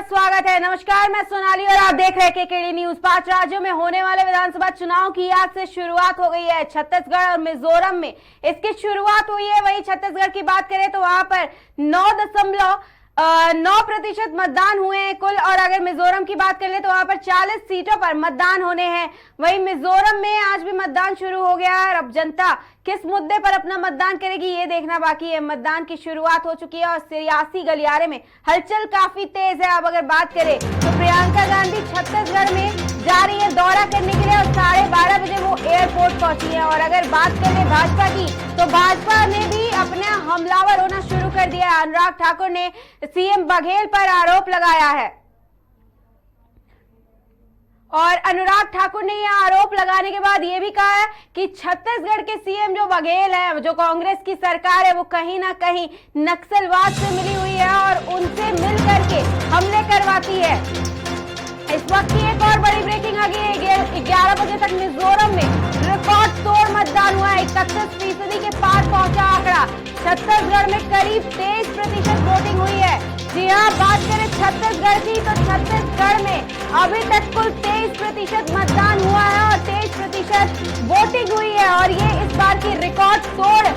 स्वागत है। नमस्कार, मैं सोनाली और आप देख रहे हैं केकेडी न्यूज। 5 राज्यों में होने वाले विधानसभा चुनाव की आज से शुरुआत हो गई है। छत्तीसगढ़ और मिजोरम में इसकी शुरुआत हुई है। वहीं छत्तीसगढ़ की बात करें तो वहां पर 9.9% मतदान हुए हैं कुल, और अगर मिजोरम की बात कर ले तो वहां पर 40 सीटों पर मतदान होने हैं। वहीं मिजोरम में आज भी मतदान शुरू हो गया है। अब जनता किस मुद्दे पर अपना मतदान करेगी ये देखना बाकी है। मतदान की शुरुआत हो चुकी है और सियासी गलियारे में हलचल काफी तेज है। अब अगर बात करें तो प्रियंका गांधी छत्तीसगढ़ में जा रही है दौरा करने के लिए और 12:30 बजे वो एयरपोर्ट पहुंची है। और अगर बात करें भाजपा की तो भाजपा ने भी अपना हमलावर होना शुरू कर दिया है। अनुराग ठाकुर ने सीएम बघेल पर आरोप लगाया है और अनुराग ठाकुर ने यह आरोप लगाने के बाद यह भी कहा है कि छत्तीसगढ़ के सीएम जो बघेल है, जो कांग्रेस की सरकार है, वो कहीं ना कहीं नक्सलवाद से मिली हुई है और उनसे मिल करके हमले करवाती है। इस वक्त की एक और बड़ी ब्रेकिंग आ गई है। 11 बजे तक मिजोरम में रिकॉर्ड तोड़ मतदान हुआ है। 31% के पार पहुंचा आंकड़ा। छत्तीसगढ़ में करीब 23% वोटिंग हुई है। जी हाँ, बात करें छत्तीसगढ़ की तो छत्तीसगढ़ में अभी तक कुल 23% मतदान हुआ है और 23% वोटिंग हुई है। और ये इस बार की रिकॉर्ड तोड़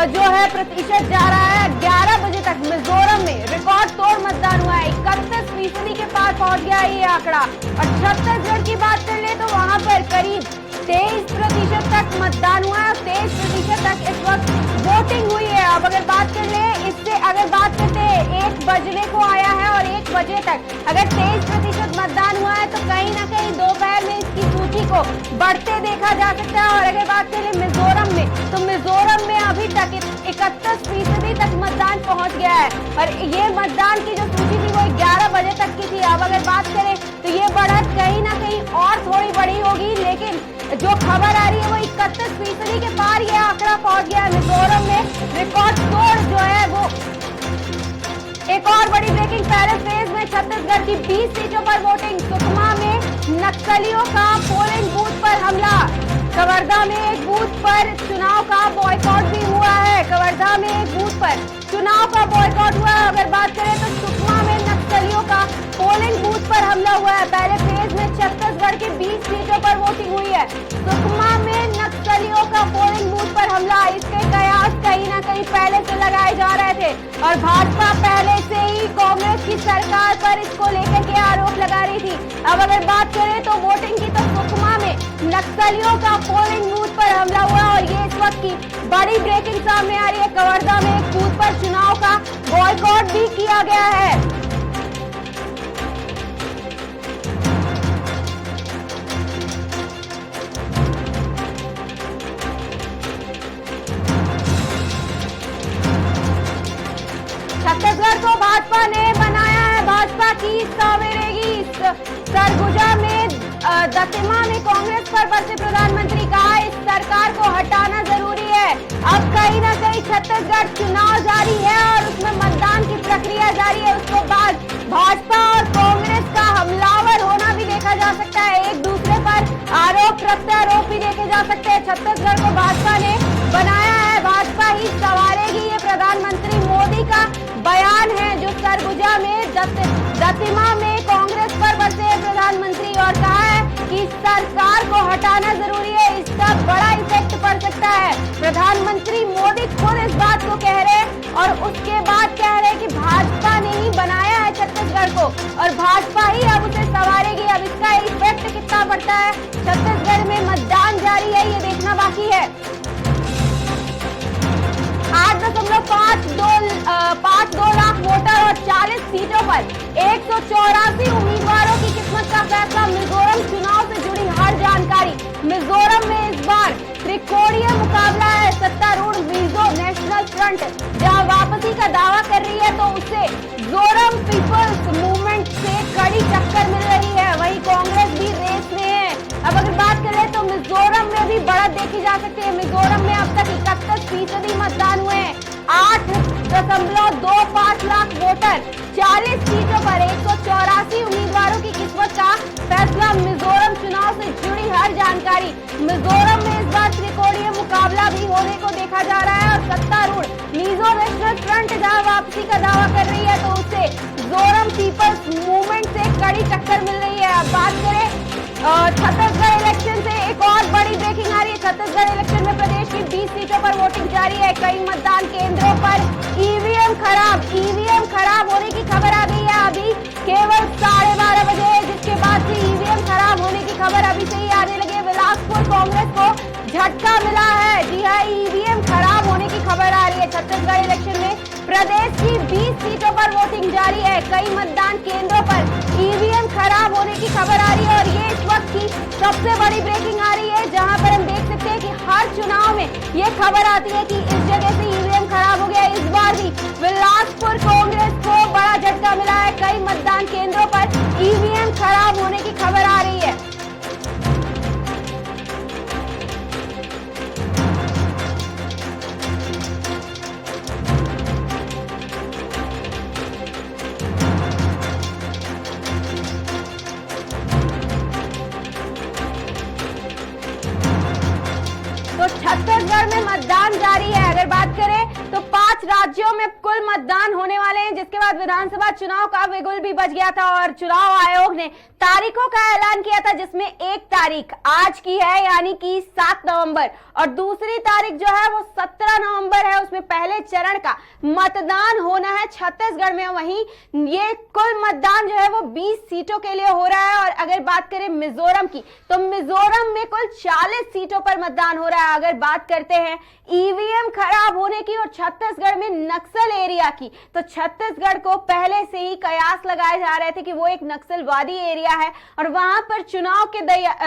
जो है प्रतिशत जा रहा है। 11 बजे तक मिजोरम में रिकॉर्ड तोड़ मतदान हुआ है। 31% के पार पहुंच गया ये आंकड़ा। और छत्तीसगढ़ की बात कर ले तो वहां पर करीब 23% तक मतदान हुआ है और 23% तक इस वक्त वोटिंग हुई है। अब अगर बात कर ले इससे अगर बात करते हैं 1 बजने को आया है और 1 बजे तक अगर 23% मतदान हुआ है तो कहीं ना कहीं दोपहर में इसकी सूची को बढ़ते देखा जा सकता है। और अगर बात करें मिजोरम में तो मिजोरम में अभी तक 31% तक मतदान पहुंच गया है और ये मतदान की जो सूची थी वो 11 बजे तक की थी। अब अगर बात करें तो ये बढ़त कहीं ना कहीं और थोड़ी बड़ी होगी, लेकिन जो खबर आ रही है वो 31% के पार ये आंकड़ा पहुंच गया है। मिजोरम में रिकॉर्ड तोड़ जो है वो एक और बड़ी ब्रेकिंग। पहले फेज में छत्तीसगढ़ की 20 सीटों पर वोटिंग। सुकमा में नक्सलियों का पोलिंग बूथ पर हमला। कवर्धा में एक बूथ पर चुनाव का बॉयकॉट भी हुआ है। कवर्धा में एक बूथ पर चुनाव का बॉयकॉट हुआ है। अगर बात करें तो सुकमा में नक्सलियों का पोलिंग बूथ पर हमला हुआ है। पहले फेज में छत्तीसगढ़ की 20 सीटों पर वोटिंग हुई है। सुकमा में नक्सलियों का पोलिंग बूथ पर हमला, इसके कयास कहीं ना कहीं पहले से लगाए जा रहे थे और भाजपा पहले से ही कांग्रेस की सरकार पर इसको लेकर के आरोप लगा रही थी। अब अगर बात करें तो वोटिंग की तो सुकमा में नक्सलियों का पोलिंग बूथ पर हमला हुआ और ये इस वक्त की बड़ी ब्रेकिंग सामने आ रही है। कवर्धा में एक बूथ पर चुनाव का बॉयकॉट भी किया गया है। छत्तीसगढ़ को भाजपा ने बनाया है भाजपा की सवेरेगी। सरगुजा में दतिमा में कांग्रेस पर बसे प्रधानमंत्री, कहा इस सरकार को हटाना जरूरी है। अब कहीं ना कहीं छत्तीसगढ़ चुनाव जारी है और उसमें मतदान की प्रक्रिया जारी है। उसके बाद भाजपा और कांग्रेस का हमलावर होना भी देखा जा सकता है। एक दूसरे पर आरोप प्रत्यारोप भी देखे जा सकते हैं। छत्तीसगढ़ को भाजपा ने बनाया है, भाजपा ही संवारेगी, ये प्रधानमंत्री मोदी का बयान है जो सरगुजा में दतिमा में कांग्रेस पर बसे प्रधानमंत्री, और कहा है कि सरकार को हटाना जरूरी है, इसका बड़ा इफेक्ट पड़ सकता है। प्रधानमंत्री मोदी खुद इस बात को कह रहे हैं और उसके बाद कह रहे हैं कि भाजपा ने ही बनाया है छत्तीसगढ़ को और भाजपा ही अब उसे संवारेगी। अब इसका इफेक्ट कितना पड़ता है, छत्तीसगढ़ में मतदान जारी है, ये देखना बाकी है। 8.52 लाख वोटर और 40 सीटों पर 184 उम्मीदवारों की किस्मत का फैसला। मिजोरम चुनाव से जुड़ी हर जानकारी। मिजोरम में इस बार त्रिकोणीय मुकाबला है। सत्तारूढ़ मिजो नेशनल फ्रंट जहां वापसी का दावा कर रही है तो उसे जोरम पीपल्स मूवमेंट से कड़ी टक्कर मिल रही है। वहीं कांग्रेस भी रेस में है। अब अगर बात करें तो मिजोरम में भी बढ़त देखी जा सकती है। मिजोरम में अब तक 31% मतदान हुए हैं। 8.25 लाख वोटर, 40 सीटों पर 184 उम्मीदवारों की किस्मत का फैसला। मिजोरम चुनाव से जुड़ी हर जानकारी। मिजोरम में इस बार त्रिकोणीय मुकाबला भी होने को देखा जा रहा है और सत्तारूढ़ मिजो नेशनल फ्रंट गवर्नमेंट जहां वापसी का दावा कर रही है तो उसे मिजोरम पीपल्स मूवमेंट से कड़ी टक्कर मिल रही है। अब बात करें छत्तीसगढ़ इलेक्शन से एक और बड़ी ब्रेकिंग आ रही है। छत्तीसगढ़ इलेक्शन में प्रदेश की 20 सीटों पर वोटिंग जारी है। कई मतदान केंद्रों पर ईवीएम खराब होने की खबर आ गई है। अभी केवल 12:30 बजे, जिसके बाद से ईवीएम खराब होने की खबर अभी से ही आने लगी है। बिलासपुर कांग्रेस को झटका मिला है। जी हाँ, ईवीएम खराब होने की खबर आ रही है। छत्तीसगढ़ इलेक्शन में प्रदेश की 20 सीटों पर वोटिंग जारी है। कई मतदान केंद्रों पर ईवीएम खराब होने की खबर आ रही है और ये इस वक्त की सबसे बड़ी ब्रेकिंग आ रही है, जहां पर हम देख सकते हैं कि हर चुनाव में ये खबर आती है कि इस जगह से ईवीएम खराब हो गया। इस बार भी बिलासपुर कांग्रेस को बड़ा झटका मिला है। कई मतदान केंद्रों पर ईवीएम खराब होने की खबर आ रही है। तो छत्तीसगढ़ में मतदान जारी है। अगर बात करें तो 5 राज्यों में कुल मतदान होने वाले हैं, जिसके बाद विधानसभा चुनाव का बिगुल भी बज गया था और चुनाव आयोग ने तारीखों का ऐलान किया था, जिसमें एक तारीख आज की है यानी कि 7 नवंबर और दूसरी तारीख जो है वो 17 नवंबर है। उसमें पहले चरण का मतदान होना है छत्तीसगढ़ में। वहीं ये कुल मतदान जो है वो 20 सीटों के लिए हो रहा है। और अगर बात करें मिजोरम की तो मिजोरम में कुल 40 सीटों पर मतदान हो रहा है। अगर बात करते हैं ईवीएम खराब होने की और छत्तीसगढ़ में नक्सल एरिया की, तो छत्तीसगढ़ को पहले से ही कयास लगाए जा रहे थे कि वो एक नक्सलवादी एरिया है और वहां पर चुनाव के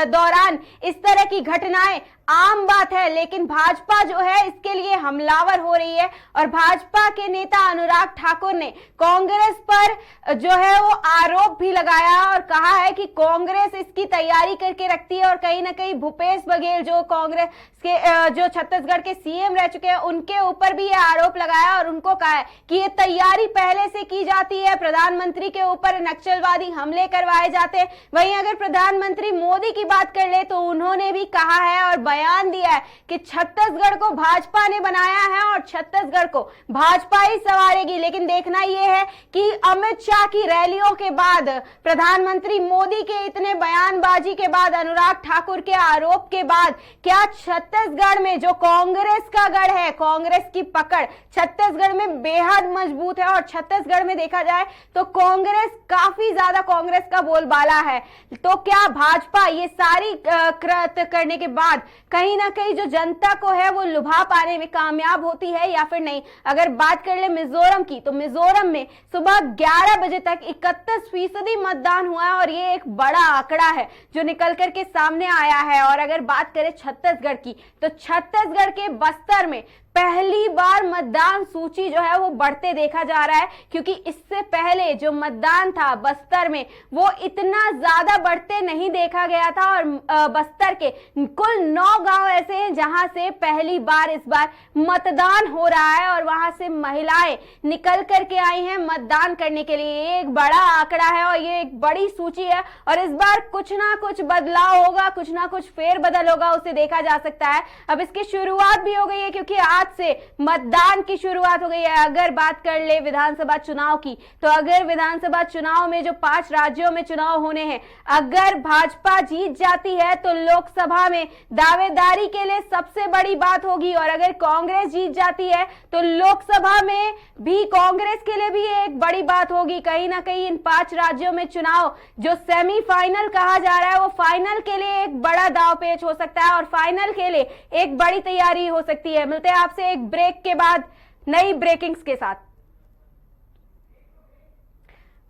दौरान इस तरह की घटनाएं आम बात है। लेकिन भाजपा जो है इसके लिए हमलावर हो रही है और भाजपा के नेता अनुराग ठाकुर ने कांग्रेस पर जो है वो आरोप भी लगाया और कहा है कि कांग्रेस इसकी तैयारी करके रखती है। और कहीं ना कहीं भूपेश बघेल जो कांग्रेस के जो छत्तीसगढ़ के सीएम रह चुके हैं, उनके ऊपर भी ये आरोप लगाया और उनको कहा है कि ये तैयारी पहले से की जाती है। प्रधानमंत्री के ऊपर नक्सलवादी हमले करवाए जाते हैं। वहीं अगर प्रधानमंत्री मोदी की बात कर ले तो उन्होंने भी कहा है और बयान दिया है कि छत्तीसगढ़ को भाजपा ने बनाया है और छत्तीसगढ़ को भाजपा ही संवारेगी। लेकिन देखना यह है कि अमित शाह की रैलियों के बाद, प्रधानमंत्री मोदी के इतने बयानबाजी के बाद, अनुराग ठाकुर के आरोप के बाद, क्या छत्तीसगढ़ में जो कांग्रेस का गढ़ है, कांग्रेस की पकड़ छत्तीसगढ़ में बेहद मजबूत है। और छत्तीसगढ़ में देखा जाए तो कांग्रेस काफी ज्यादा कांग्रेस का बोलबाला है। तो क्या भाजपा ये सारी कृत्य करने के बाद कहीं ना कहीं जो जनता को है वो लुभा पाने में कामयाब होती है या फिर नहीं? अगर बात कर ले मिजोरम की तो मिजोरम में सुबह 11 बजे तक 31% मतदान हुआ है और ये एक बड़ा आंकड़ा है जो निकल करके सामने आया है। और अगर बात करें छत्तीसगढ़ की तो छत्तीसगढ़ के बस्तर में पहली बार मतदान सूची जो है वो बढ़ते देखा जा रहा है, क्योंकि इससे पहले जो मतदान था बस्तर में वो इतना ज्यादा बढ़ते नहीं देखा गया था। और बस्तर के कुल 9 गांव ऐसे हैं जहां से पहली बार इस बार मतदान हो रहा है और वहां से महिलाएं निकल करके आई हैं मतदान करने के लिए। ये एक बड़ा आंकड़ा है और ये एक बड़ी सूची है और इस बार कुछ ना कुछ बदलाव होगा, कुछ ना कुछ फेरबदल होगा, उसे देखा जा सकता है। अब इसकी शुरुआत भी हो गई है क्योंकि आज से मतदान की शुरुआत हो गई है। अगर बात कर ले विधानसभा चुनाव की तो अगर विधानसभा चुनाव में जो 5 राज्यों में चुनाव होने हैं, अगर भाजपा जीत जाती है तो लोकसभा में दावेदारी के लिए सबसे बड़ी बात होगी और अगर कांग्रेस जीत जाती है तो लोकसभा में भी कांग्रेस के लिए भी एक बड़ी बात होगी। कहीं ना कहीं इन 5 राज्यों में चुनाव जो सेमीफाइनल कहा जा रहा है वो फाइनल के लिए एक बड़ा दांवपेच हो सकता है और फाइनल के लिए एक बड़ी तैयारी हो सकती है। मिलते हैं आपसे एक ब्रेक के बाद नई ब्रेकिंग्स के साथ।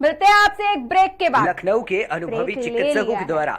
मिलते हैं आपसे एक ब्रेक के बाद। लखनऊ के अनुभवी चिकित्सकों के द्वारा